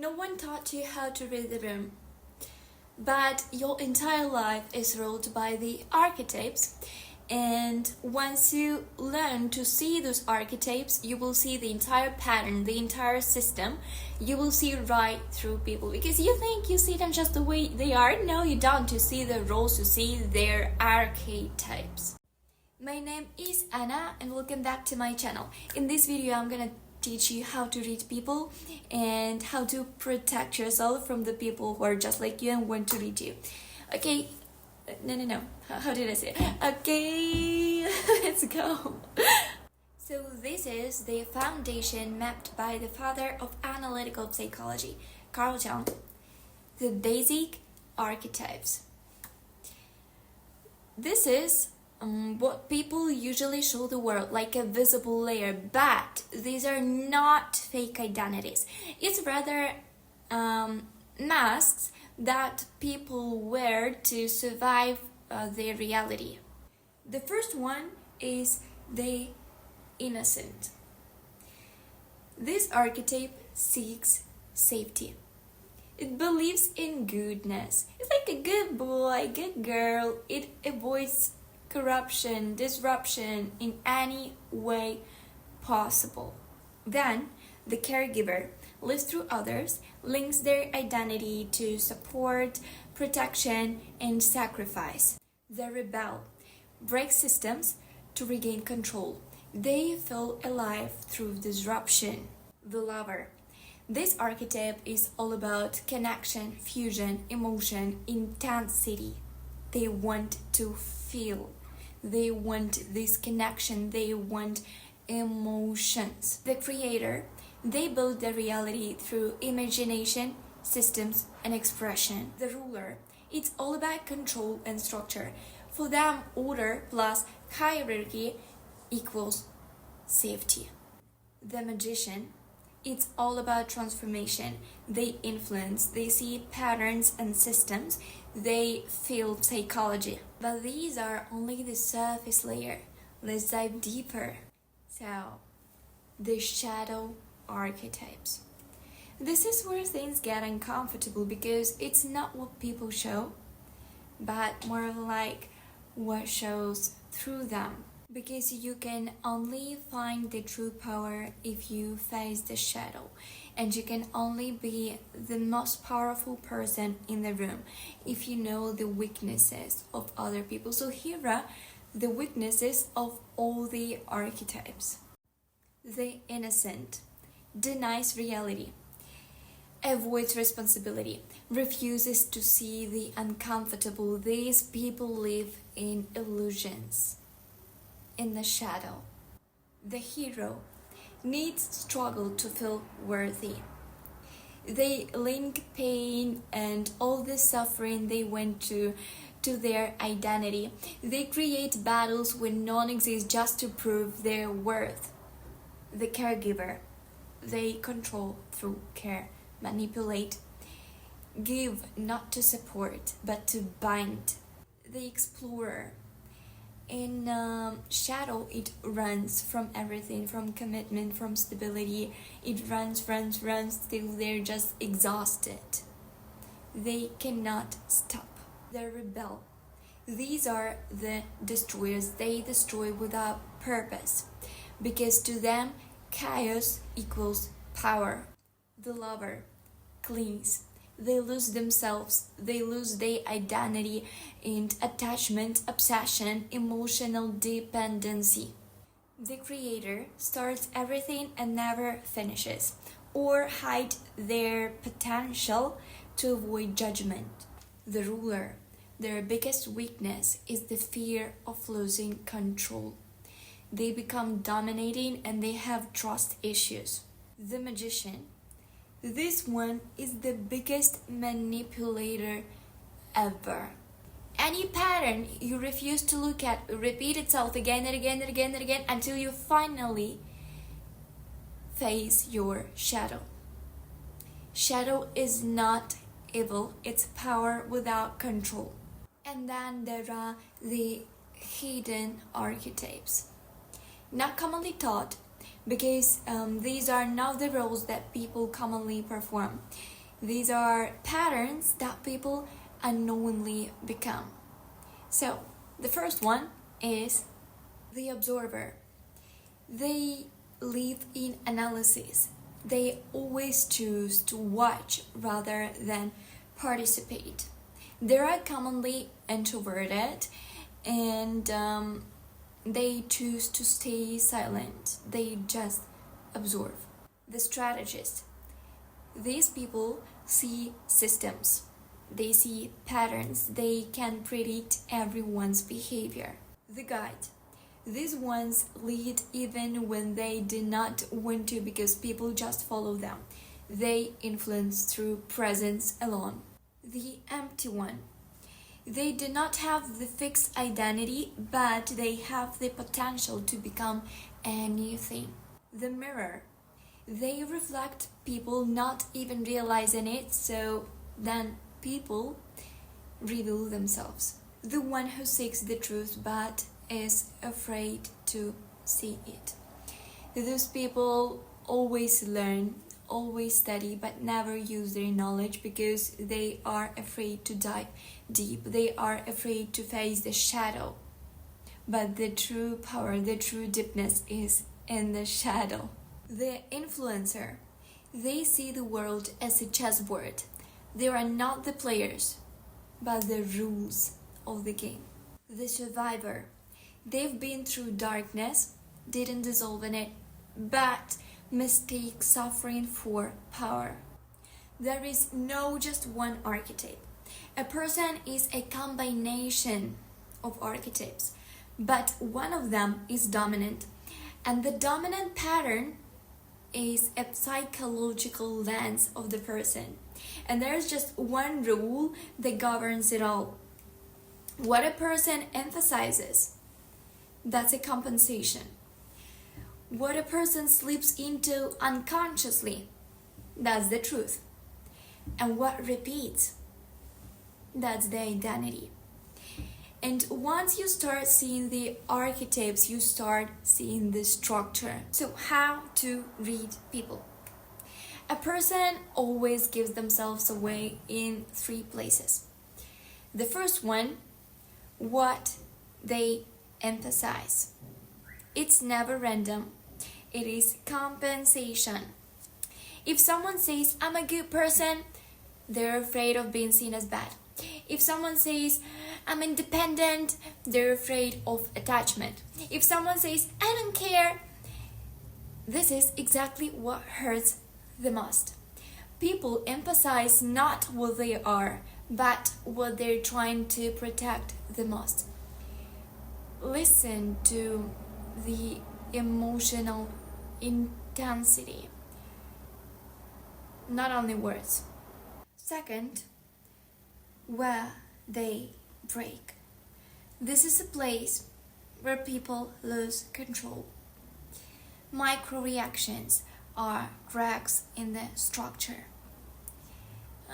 No one taught you how to read the room, but your entire life is ruled by the archetypes. And once you learn to see those archetypes, you will see the entire pattern, the entire system. You will see right through people because you think you see them just the way they are. No, you don't. You see the roles, you see their archetypes. My name is Anna and welcome back to my channel. In this video, I'm gonna teach you how to read people and how to protect yourself from the people who are just like you and want to read you. Okay, no. How did I say it? Okay, let's go. So this is the foundation mapped by the father of analytical psychology, Carl Jung. The basic archetypes. This is what people usually show the world, like a visible layer, but these are not fake identities. It's rather masks that people wear to survive their reality. The first one is the innocent. This archetype seeks safety. It believes in goodness. It's like a good boy, good girl. It avoids corruption, disruption in any way possible. Then, the caregiver lives through others, links their identity to support, protection, and sacrifice. The rebel breaks systems to regain control. They feel alive through disruption. The lover. This archetype is all about connection, fusion, emotion, intensity. They want to feel. They want this connection. They want emotions. The creator. They build their reality through imagination, systems, and expression. The ruler. It's all about control and structure. For them, order plus hierarchy equals safety. The magician. It's all about transformation. They influence, they see patterns and systems, they feel psychology. But these are only the surface layer. Let's dive deeper. So, the shadow archetypes. This is where things get uncomfortable because it's not what people show, but more like what shows through them. Because you can only find the true power if you face the shadow, and you can only be the most powerful person in the room if you know the weaknesses of other people. So here are the weaknesses of all the archetypes. The innocent denies reality, avoids responsibility, refuses to see the uncomfortable. These people live in illusions. In the shadow. The hero needs struggle to feel worthy. They link pain and all the suffering they went to their identity. They create battles when none exist just to prove their worth. The caregiver. They control through care, manipulate, give not to support but to bind. The explorer. In shadow, it runs from everything, from commitment, from stability. It runs till they're just exhausted. They cannot stop. The rebel. These are the destroyers. They destroy without purpose because to them, chaos equals power. The lover clings. They lose themselves, they lose their identity and attachment, obsession, emotional dependency. The creator starts everything and never finishes, or hide their potential to avoid judgment. The ruler, their biggest weakness is the fear of losing control. They become dominating and they have trust issues. The magician. This one is the biggest manipulator ever. Any pattern you refuse to look at repeat itself again and again and again and again until you finally face your shadow. Shadow is not evil, it's power without control. And then there are the hidden archetypes. Not commonly taught, because these are not the roles that people commonly perform. These are patterns that people unknowingly become. So, the first one is the observer. They live in analysis. They always choose to watch rather than participate. They are commonly introverted and they choose to stay silent. They just observe. The strategist. These people see systems. They see patterns. They can predict everyone's behavior. The guide. These ones lead even when they do not want to because people just follow them. They influence through presence alone. The empty one. They do not have the fixed identity, but they have the potential to become anything. The mirror. They reflect people not even realizing it, so then people reveal themselves. The one who seeks the truth but is afraid to see it. Those people always learn, always study, but never use their knowledge because they are afraid to dive deep. They are afraid to face the shadow. But the true power, the true deepness is in the shadow. The influencer. They see the world as a chessboard. They are not the players, but the rules of the game. The survivor. They've been through darkness, didn't dissolve in it, but mistake suffering for power. There is no just one archetype. A person is a combination of archetypes, but one of them is dominant. And the dominant pattern is a psychological lens of the person. And there's just one rule that governs it all. What a person emphasizes, that's a compensation. What a person slips into unconsciously, that's the truth. And what repeats, that's the identity. And once you start seeing the archetypes, you start seeing the structure. So how to read people? A person always gives themselves away in 3 places. The first one, what they emphasize. It's never random. It is compensation. If someone says, I'm a good person, they're afraid of being seen as bad. If someone says, I'm independent, they're afraid of attachment. If someone says, I don't care, this is exactly what hurts the most. People emphasize not what they are, but what they're trying to protect the most. Listen to the emotional intensity, not only words. Second, where they break. This is a place where people lose control. Micro reactions are cracks in the structure.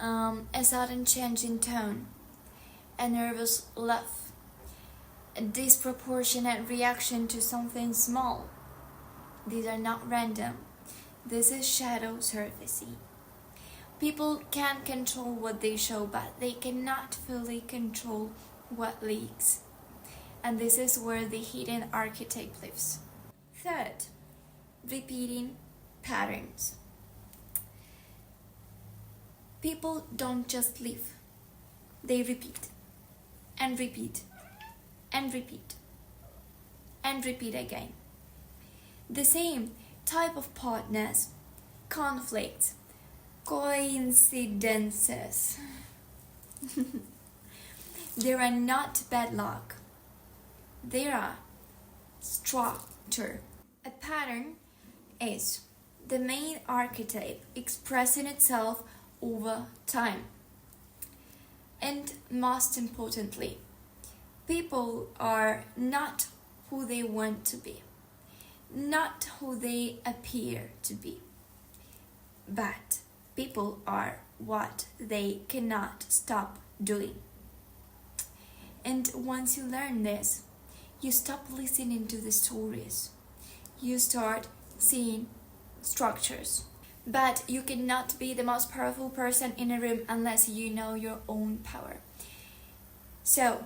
A sudden change in tone, a nervous laugh, a disproportionate reaction to something small. These are not random. This is shadow surfacing. People can control what they show, but they cannot fully control what leaks. And this is where the hidden archetype lives. Third, repeating patterns. People don't just live. They repeat and repeat and repeat and repeat again. The same type of partners, conflicts, coincidences. They are not bad luck. They are structure. A pattern is the main archetype expressing itself over time. And most importantly, people are not who they want to be, not who they appear to be, but people are what they cannot stop doing. And once you learn this, you stop listening to the stories. You start seeing structures. But you cannot be the most powerful person in a room unless you know your own power. So,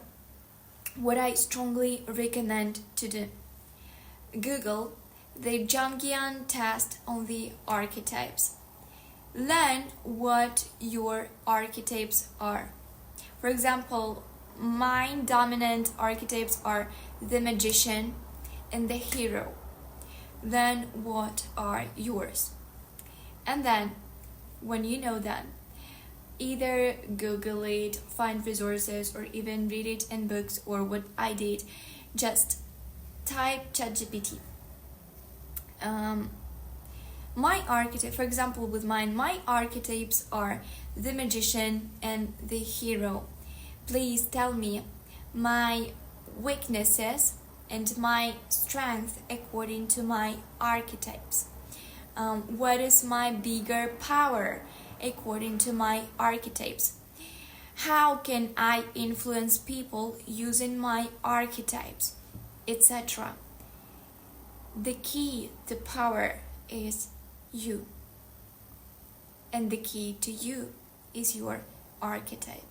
what I strongly recommend to do: Google the Jungian test on the archetypes. Learn what your archetypes are. For example, my dominant archetypes are the magician and the hero. Then what are yours? And then, when you know that, either Google it, find resources, or even read it in books, or what I did, just type ChatGPT. My archetype, for example, with mine, my archetypes are the magician and the hero. Please tell me my weaknesses and my strength according to my archetypes. What is my bigger power according to my archetypes? How can I influence people using my archetypes, etc.? The key to power is you, and the key to you is your archetype.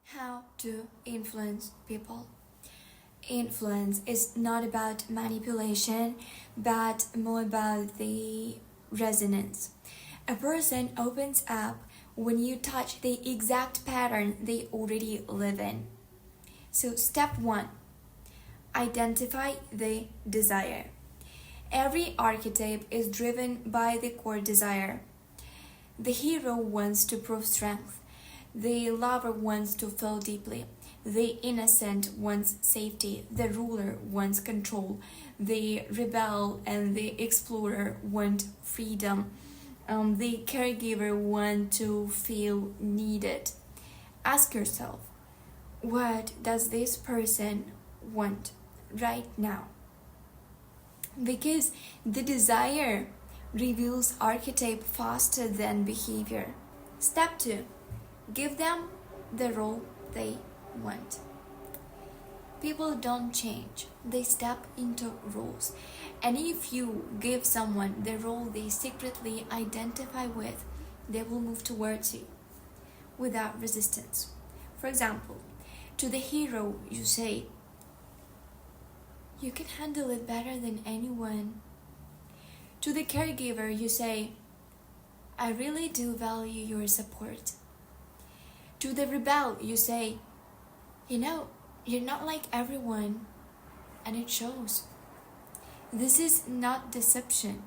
How to influence people? Influence is not about manipulation, but more about the resonance. A person opens up when you touch the exact pattern they already live in. So step 1, identify the desire. Every archetype is driven by the core desire. The hero wants to prove strength. The lover wants to feel deeply. The innocent wants safety. The ruler wants control. The rebel and the explorer want freedom. The caregiver wants to feel needed. Ask yourself, what does this person want right now? Because the desire reveals archetype faster than behavior. Step 2, give them the role they want. People don't change, they step into roles. And if you give someone the role they secretly identify with, they will move towards you without resistance. For example, to the hero you say, "You can handle it better than anyone." To the caregiver you say, "I really do value your support." To the rebel you say, "You're not like everyone," and it shows. This is not deception.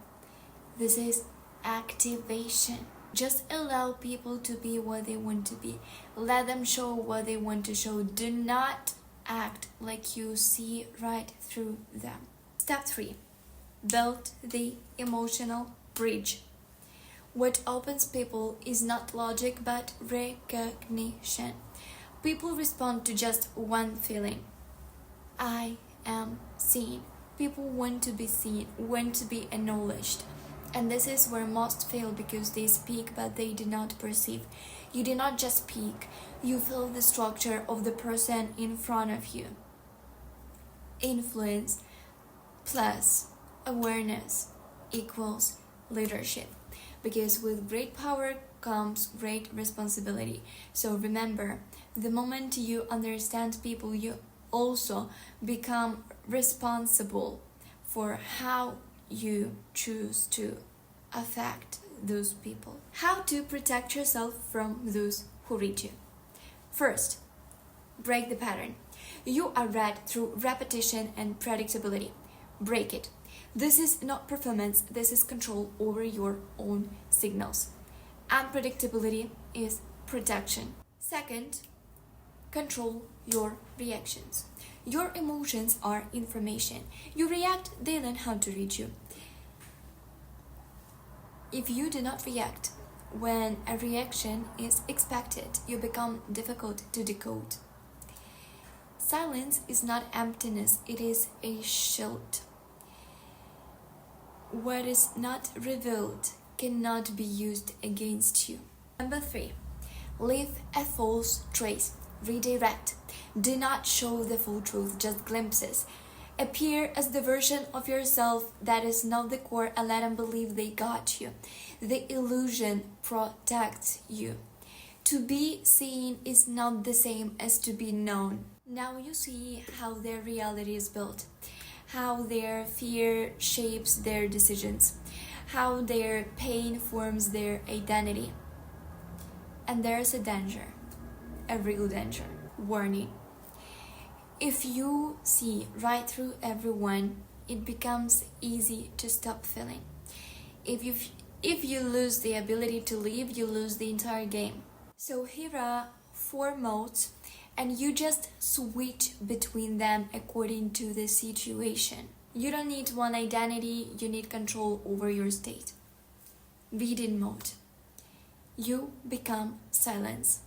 This is activation. Just allow people to be what they want to be. Let them show what they want to show. Do not act like you see right through them. Step 3, build the emotional bridge. What opens people is not logic but recognition. People respond to just one feeling. I am seen. People want to be seen, want to be acknowledged. And this is where most fail, because they speak but they do not perceive. You do not just speak, you feel the structure of the person in front of you. Influence plus awareness equals leadership. Because with great power comes great responsibility. So remember, the moment you understand people, you also become responsible for how you choose to affect those people. How to protect yourself from those who read you. First, break the pattern. You are read through repetition and predictability. Break it. This is not performance, this is control over your own signals. Unpredictability is protection. Second, control your reactions. Your emotions are information. You react, they learn how to read you. If you do not react when a reaction is expected, you become difficult to decode. Silence is not emptiness, it is a shield. What is not revealed cannot be used against you. Number 3, leave a false trace. Redirect. Do not show the full truth, just glimpses. Appear as the version of yourself that is not the core and let them believe they got you. The illusion protects you. To be seen is not the same as to be known. Now you see how their reality is built, how their fear shapes their decisions, how their pain forms their identity. And there's a danger, a real danger. Warning. If you see right through everyone, it becomes easy to stop feeling. If you lose the ability to live, you lose the entire game. So here are 4 modes, and you just switch between them according to the situation. You don't need one identity, you need control over your state. Reading mode. You become silence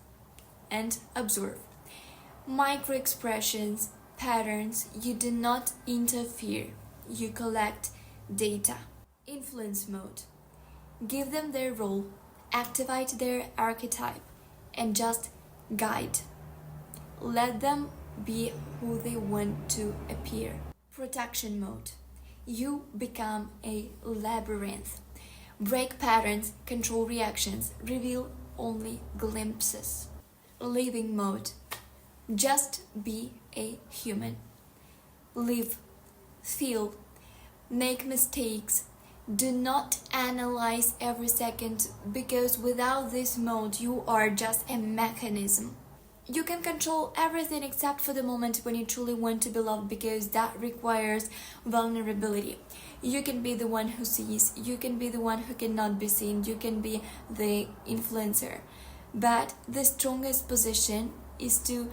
and observe. Micro-expressions, patterns, you do not interfere, you collect data. Influence mode. Give them their role, activate their archetype, and just guide. Let them be who they want to appear. Protection mode. You become a labyrinth. Break patterns, control reactions, reveal only glimpses. Living mode. Just be a human. Live, feel, make mistakes. Do not analyze every second, because without this mode you are just a mechanism. You can control everything except for the moment when you truly want to be loved, because that requires vulnerability. You can be the one who sees, you can be the one who cannot be seen, you can be the influencer. But the strongest position is to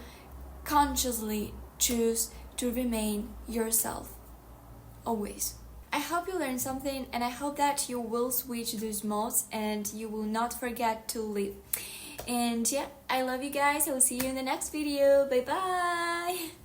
consciously choose to remain yourself. Always. I hope you learned something, and I hope that you will switch those modes and you will not forget to live. And yeah, I love you guys. I will see you in the next video. Bye bye.